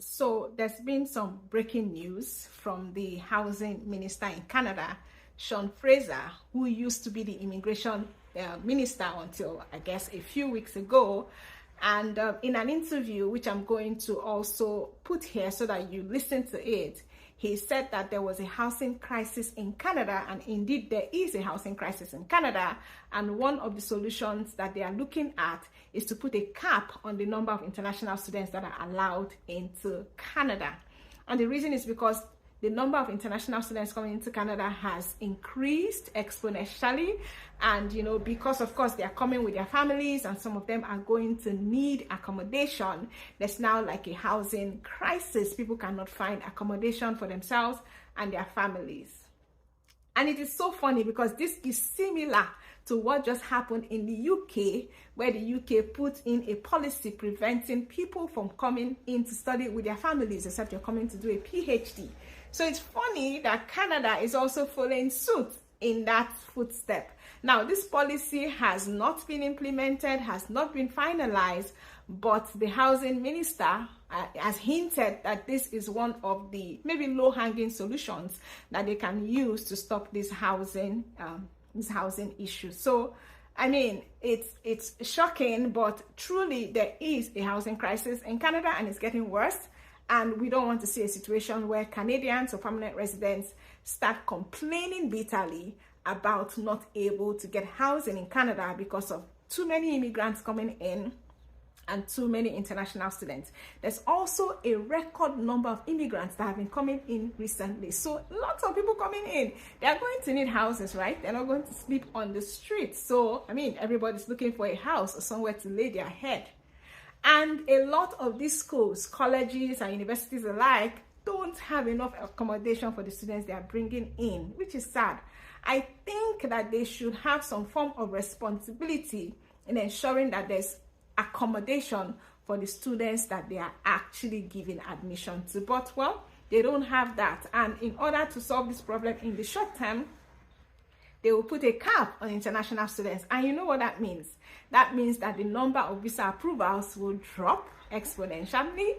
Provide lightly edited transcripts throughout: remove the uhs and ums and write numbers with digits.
So there's been some breaking news from the housing minister in Canada, Sean Fraser, who used to be the immigration minister until, I guess, a few weeks ago. And in an interview, which I'm going to also put here so that you listen to it, he said that there was a housing crisis in Canada, and indeed there is a housing crisis in Canada. And one of the solutions that they are looking at is to put a cap on the number of international students that are allowed into Canada. And the reason is because the number of international students coming into Canada has increased exponentially. And, you know, because of course they are coming with their families and some of them are going to need accommodation, there's now like a housing crisis. People cannot find accommodation for themselves and their families. And it is so funny because this is similar to what just happened in the UK, where the UK put in a policy preventing people from coming in to study with their families, except you're coming to do a PhD. So it's funny that Canada is also following suit in that footstep. Now, this policy has not been implemented, has not been finalized, but the housing minister has hinted that this is one of the maybe low-hanging solutions that they can use to stop this housing issue. So, I mean, it's shocking, but truly there is a housing crisis in Canada and it's getting worse. And we don't want to see a situation where Canadians or permanent residents start complaining bitterly about not able to get housing in Canada because of too many immigrants coming in and too many international students. There's also a record number of immigrants that have been coming in recently. So lots of people coming in. They are going to need houses, right? They're not going to sleep on the streets. So, I mean, everybody's looking for a house or somewhere to lay their head. And a lot of these schools, colleges and universities alike, don't have enough accommodation for the students they are bringing in, which is sad. I think that they should have some form of responsibility in ensuring that there's accommodation for the students that they are actually giving admission to. But, well, they don't have that. And in order to solve this problem in the short term, they will put a cap on international students. And you know what that means? That means that the number of visa approvals will drop exponentially,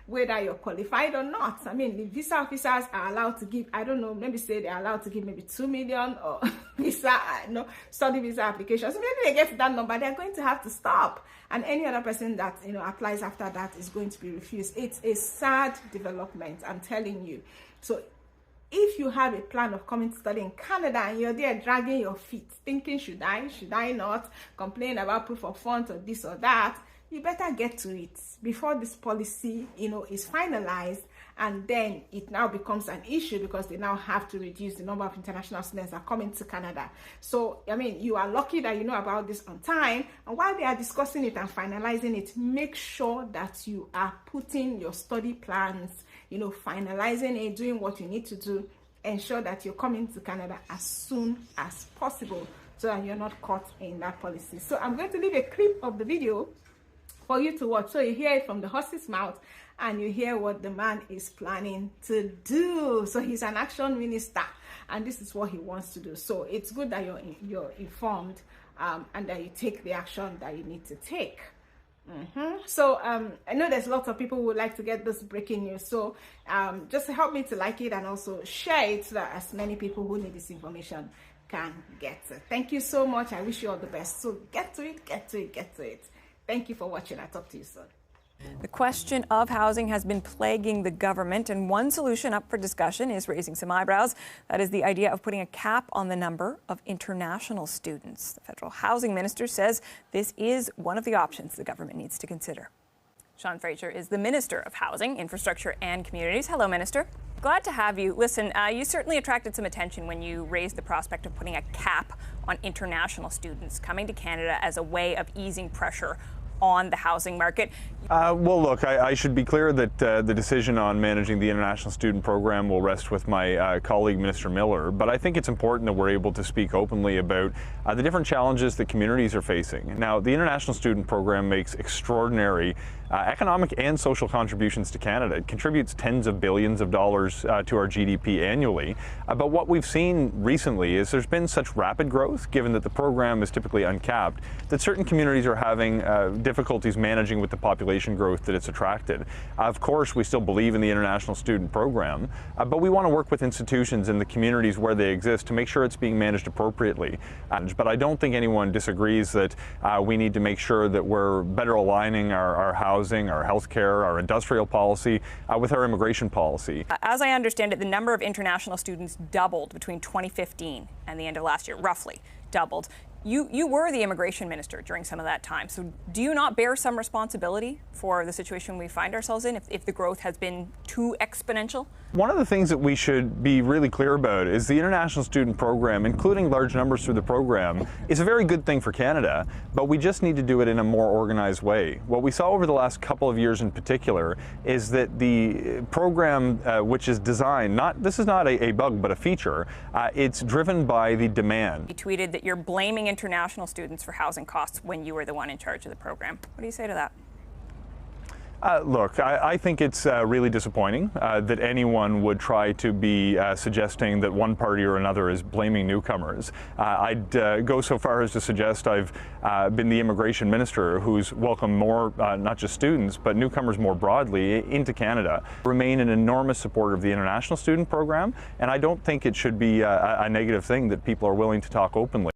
whether you're qualified or not. I mean, the visa officers are allowed to give, I don't know, maybe say they're allowed to give maybe 2 million or study visa applications. So maybe they get to that number, they're going to have to stop. And any other person that, applies after that is going to be refused. It's a sad development, I'm telling you. So if you have a plan of coming to study in Canada and you're there dragging your feet, thinking, should I not, complain about proof of funds or this or that, you better get to it before this policy, is finalized, and then it now becomes an issue because they now have to reduce the number of international students that are coming to Canada. So, I mean, you are lucky that you know about this on time, and while they are discussing it and finalizing it, make sure that you are putting your study plans, finalizing it, doing what you need to do, ensure that you're coming to Canada as soon as possible so that you're not caught in that policy. So I'm going to leave a clip of the video for you to watch, so you hear it from the horse's mouth and you hear what the man is planning to do. So he's an action minister and this is what he wants to do. So it's good that you're informed and that you take the action that you need to take. So I know there's lots of people who would like to get this breaking news, so just help me to like it and also share it so that as many people who need this information can get it. Thank you so much. I wish you all the best. So get to it. Thank you for watching. I'll talk to you soon. The question of housing has been plaguing the government, and one solution up for discussion is raising some eyebrows. That is the idea of putting a cap on the number of international students. The federal housing minister says this is one of the options the government needs to consider. Sean Fraser is the Minister of Housing, Infrastructure and Communities. Hello, Minister. Glad to have you. Listen, you certainly attracted some attention when you raised the prospect of putting a cap on international students coming to Canada as a way of easing pressure on the housing market. Well, look, I should be clear that the decision on managing the international student program will rest with my colleague, Minister Miller. But I think it's important that we're able to speak openly about the different challenges that communities are facing. Now, the international student program makes extraordinary economic and social contributions to Canada. It contributes tens of billions of dollars to our GDP annually. But what we've seen recently is there's been such rapid growth, given that the program is typically uncapped, that certain communities are having difficulties managing with the population growth that it's attracted. Of course, we still believe in the international student program, but we want to work with institutions in the communities where they exist to make sure it's being managed appropriately. But I don't think anyone disagrees that we need to make sure that we're better aligning our housing, our healthcare, our industrial policy with our immigration policy. As I understand it, the number of international students doubled between 2015 and the end of last year, roughly doubled. You were the immigration minister during some of that time, so do you not bear some responsibility for the situation we find ourselves in if the growth has been too exponential? One of the things that we should be really clear about is the international student program, including large numbers through the program, is a very good thing for Canada, but we just need to do it in a more organized way. What we saw over the last couple of years in particular is that the program, which is designed, this is not a bug but a feature, it's driven by the demand. You tweeted that you're blaming international students for housing costs when you were the one in charge of the program. What do you say to that? Look, I think it's really disappointing that anyone would try to be suggesting that one party or another is blaming newcomers. I'd go so far as to suggest I've been the immigration minister who's welcomed more, not just students, but newcomers more broadly into Canada. I remain an enormous supporter of the international student program, and I don't think it should be a negative thing that people are willing to talk openly.